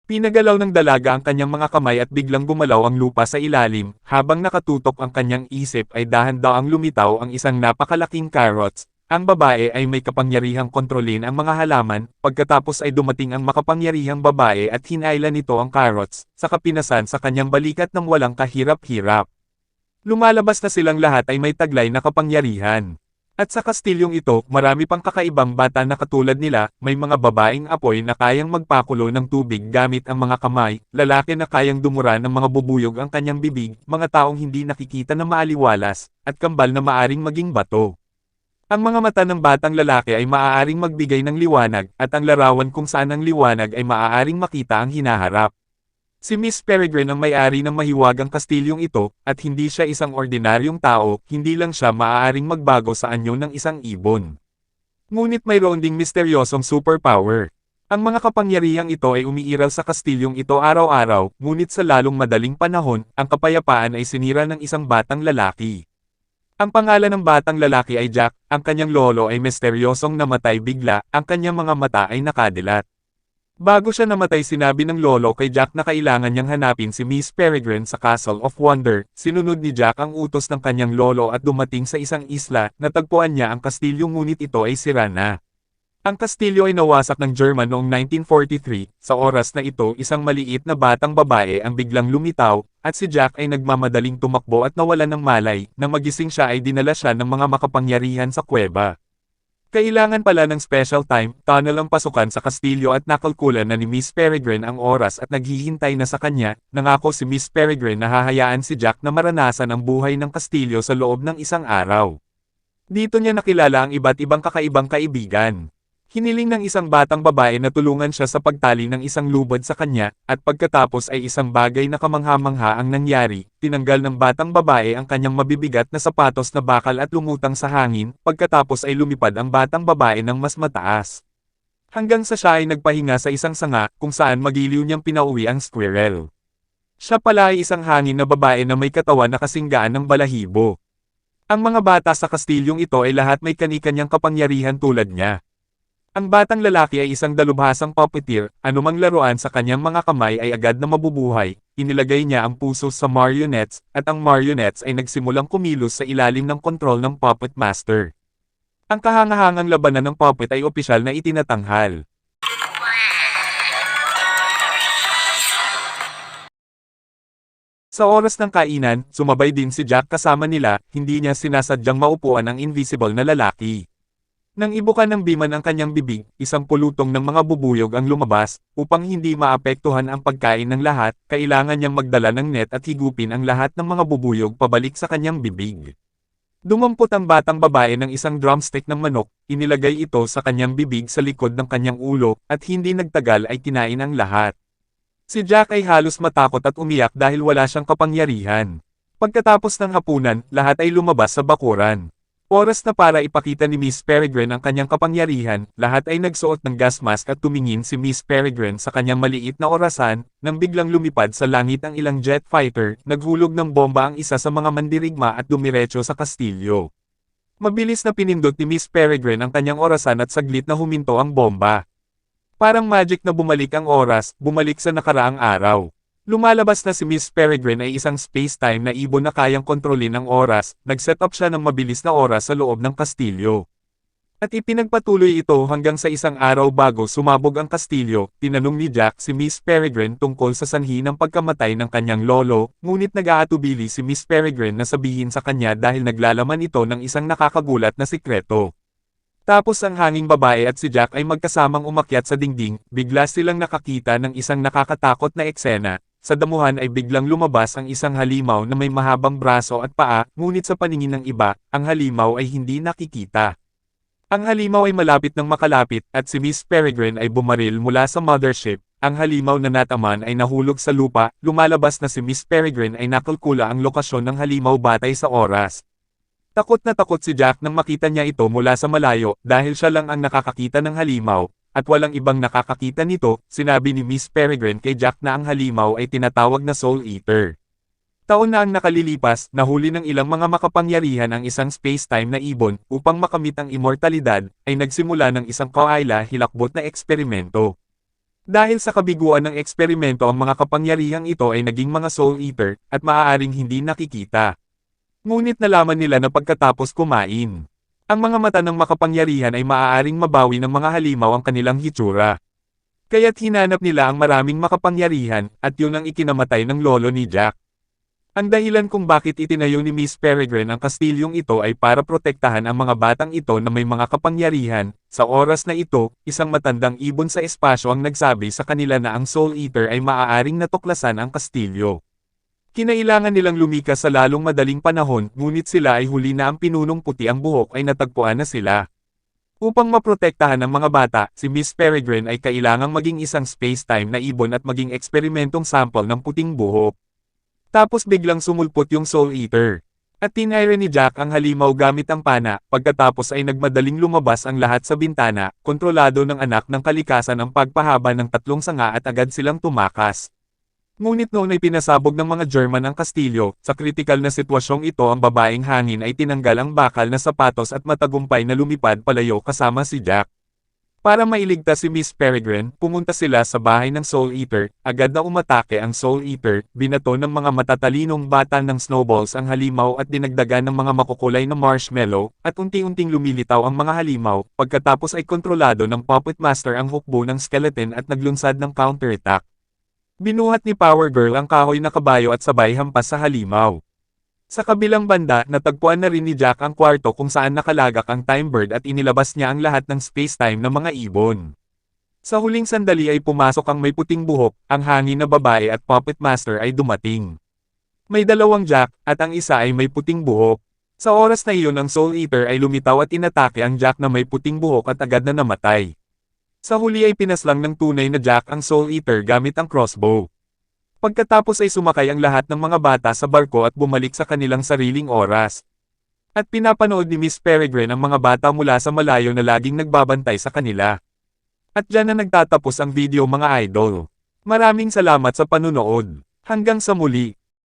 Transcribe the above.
Pinagalaw ng dalaga ang kanyang mga kamay at biglang gumalaw ang lupa sa ilalim, habang nakatutok ang kanyang isip ay dahan-daang lumitaw ang isang napakalaking carrots. Ang babae ay may kapangyarihang kontrolin ang mga halaman, pagkatapos ay dumating ang makapangyarihang babae at hinailan nito ang carrots, sa kapinasan sa kanyang balikat ng walang kahirap-hirap. Lumalabas na silang lahat ay may taglay na kapangyarihan. At sa kastilyong ito, marami pang kakaibang bata na katulad nila, may mga babaeng apoy na kayang magpakulo ng tubig gamit ang mga kamay, lalaki na kayang dumura ng mga bubuyog ang kanyang bibig, mga taong hindi nakikita na maaliwalas, at kambal na maaring maging bato. Ang mga mata ng batang lalaki ay maaaring magbigay ng liwanag, at ang larawan kung saan ang liwanag ay maaaring makita ang hinaharap. Si Miss Peregrine ang may-ari ng mahiwagang kastilyong ito, at hindi siya isang ordinaryong tao, hindi lang siya maaaring magbago sa anyo ng isang ibon. Ngunit mayroon ding misteryosong superpower. Ang mga kapangyarihang ito ay umiiral sa kastilyong ito araw-araw, ngunit sa lalong madaling panahon, ang kapayapaan ay sinira ng isang batang lalaki. Ang pangalan ng batang lalaki ay Jack, ang kanyang lolo ay misteryosong namatay bigla, ang kanyang mga mata ay nakadilat. Bago siya namatay sinabi ng lolo kay Jack na kailangan niyang hanapin si Miss Peregrine sa Castle of Wonder, sinunod ni Jack ang utos ng kanyang lolo at dumating sa isang isla, natagpuan niya ang kastilyo ngunit ito ay sira na. Ang kastilyo ay nawasak ng German noong 1943, sa oras na ito isang maliit na batang babae ang biglang lumitaw, at si Jack ay nagmamadaling tumakbo at nawalan ng malay, nang magising siya ay dinala siya ng mga makapangyarihan sa kuweba. Kailangan pala ng special time, tunnel ang pasukan sa kastilyo at nakalkulan na ni Miss Peregrine ang oras at naghihintay na sa kanya, nangako si Miss Peregrine na hahayaan si Jack na maranasan ang buhay ng kastilyo sa loob ng isang araw. Dito niya nakilala ang iba't ibang kakaibang kaibigan. Hiniling ng isang batang babae na tulungan siya sa pagtali ng isang lubad sa kanya, at pagkatapos ay isang bagay na kamangha-mangha ang nangyari, tinanggal ng batang babae ang kanyang mabibigat na sapatos na bakal at lumutang sa hangin, pagkatapos ay lumipad ang batang babae ng mas mataas. Hanggang sa siya ay nagpahinga sa isang sanga, kung saan magiliw niyang pinauwi ang squirrel. Siya pala ay isang hangin na babae na may katawan na kasinggaan ng balahibo. Ang mga bata sa kastilyong ito ay lahat may kani-kanyang kapangyarihan tulad niya. Ang batang lalaki ay isang dalubhasang puppeteer, anumang laruan sa kanyang mga kamay ay agad na mabubuhay, inilagay niya ang puso sa marionettes, at ang marionettes ay nagsimulang kumilos sa ilalim ng kontrol ng puppet master. Ang kahangahangang labanan ng puppet ay opisyal na itinatanghal. Sa oras ng kainan, sumabay din si Jack kasama nila, hindi niya sinasadyang maupuan ang invisible na lalaki. Nang ibukan ng biman ang kanyang bibig, isang pulutong ng mga bubuyog ang lumabas, upang hindi maapektuhan ang pagkain ng lahat, kailangan niyang magdala ng net at higupin ang lahat ng mga bubuyog pabalik sa kanyang bibig. Dumampot ang batang babae ng isang drumstick ng manok, inilagay ito sa kanyang bibig sa likod ng kanyang ulo, at hindi nagtagal ay kinain ang lahat. Si Jack ay halos matakot at umiyak dahil wala siyang kapangyarihan. Pagkatapos ng hapunan, lahat ay lumabas sa bakuran. Oras na para ipakita ni Miss Peregrine ang kanyang kapangyarihan, lahat ay nagsuot ng gas mask at tumingin si Miss Peregrine sa kanyang maliit na orasan, nang biglang lumipad sa langit ang ilang jet fighter, naghulog ng bomba ang isa sa mga mandirigma at dumiretso sa kastilyo. Mabilis na pinindot ni Miss Peregrine ang kanyang orasan at saglit na huminto ang bomba. Parang magic na bumalik ang oras, bumalik sa nakaraang araw. Lumalabas na si Miss Peregrine ay isang space-time na ibon na kayang kontrolin ang oras, nag-set up siya ng mabilis na oras sa loob ng kastilyo. At ipinagpatuloy ito hanggang sa isang araw bago sumabog ang kastilyo, tinanong ni Jack si Miss Peregrine tungkol sa sanhi ng pagkamatay ng kanyang lolo, ngunit nag-aatubili si Miss Peregrine na sabihin sa kanya dahil naglalaman ito ng isang nakakagulat na sikreto. Tapos ang hanging babae at si Jack ay magkasamang umakyat sa dingding, bigla silang nakakita ng isang nakakatakot na eksena. Sa damuhan ay biglang lumabas ang isang halimaw na may mahabang braso at paa, ngunit sa paningin ng iba, ang halimaw ay hindi nakikita. Ang halimaw ay malapit ng makalapit, at si Miss Peregrine ay bumaril mula sa mothership. Ang halimaw na nataman ay nahulog sa lupa, lumalabas na si Miss Peregrine ay nakalkula ang lokasyon ng halimaw batay sa oras. Takot na takot si Jack nang makita niya ito mula sa malayo, dahil siya lang ang nakakakita ng halimaw. At walang ibang nakakakita nito, sinabi ni Miss Peregrine kay Jack na ang halimaw ay tinatawag na Soul Eater. Taon na ang nakalilipas, nahuli ng ilang mga makapangyarihan ang isang space-time na ibon, upang makamit ang immortalidad, ay nagsimula ng isang kawaila hilakbot na eksperimento. Dahil sa kabiguan ng eksperimento ang mga kapangyarihang ito ay naging mga Soul Eater, at maaaring hindi nakikita. Ngunit nalaman nila na pagkatapos kumain, ang mga mata ng makapangyarihan ay maaaring mabawi ng mga halimaw ang kanilang hitsura. Kaya't hinanap nila ang maraming makapangyarihan, at yun ang ikinamatay ng lolo ni Jack. Ang dahilan kung bakit itinayo ni Miss Peregrine ang kastilyong ito ay para protektahan ang mga batang ito na may mga kapangyarihan. Sa oras na ito, isang matandang ibon sa espasyo ang nagsabi sa kanila na ang Soul Eater ay maaaring natuklasan ang kastilyo. Kinailangan nilang lumikas sa lalong madaling panahon, ngunit sila ay huli na ang pinunong puti ang buhok ay natagpuan na sila. Upang maprotektahan ang mga bata, si Miss Peregrine ay kailangang maging isang space-time na ibon at maging eksperimentong sample ng puting buhok. Tapos biglang sumulpot yung Soul Eater. At tinire ni Jack ang halimaw gamit ang pana, pagkatapos ay nagmadaling lumabas ang lahat sa bintana, kontrolado ng anak ng kalikasan ang pagpahaba ng 3 sanga at agad silang tumakas. Ngunit noon ay pinasabog ng mga German ang kastilyo, sa kritikal na sitwasyong ito ang babaeng hangin ay tinanggal ang bakal na sapatos at matagumpay na lumipad palayo kasama si Jack. Para mailigtas si Miss Peregrine, pumunta sila sa bahay ng Soul Eater, agad na umatake ang Soul Eater, binato ng mga matatalinong bata ng snowballs ang halimaw at dinagdagan ng mga makukulay na marshmallow, at unti-unting lumilitaw ang mga halimaw, pagkatapos ay kontrolado ng Puppet Master ang hukbo ng skeleton at naglunsad ng counterattack. Binuhat ni Power Girl ang kahoy na kabayo at sabay hampas sa halimaw. Sa kabilang banda, natagpuan na rin ni Jack ang kwarto kung saan nakalagak ang Time Bird at inilabas niya ang lahat ng space-time ng mga ibon. Sa huling sandali ay pumasok ang may puting buhok, ang hangin na babae at Puppet Master ay dumating. May 2 Jack, at ang isa ay may puting buhok. Sa oras na iyon ang Soul Eater ay lumitaw at inatake ang Jack na may puting buhok at agad na namatay. Sa huli ay pinaslang ng tunay na Jack ang Soul Eater gamit ang crossbow. Pagkatapos ay sumakay ang lahat ng mga bata sa barko at bumalik sa kanilang sariling oras. At pinapanood ni Miss Peregrine ang mga bata mula sa malayo na laging nagbabantay sa kanila. At dyan na nagtatapos ang video mga idol. Maraming salamat sa panunood. Hanggang sa muli.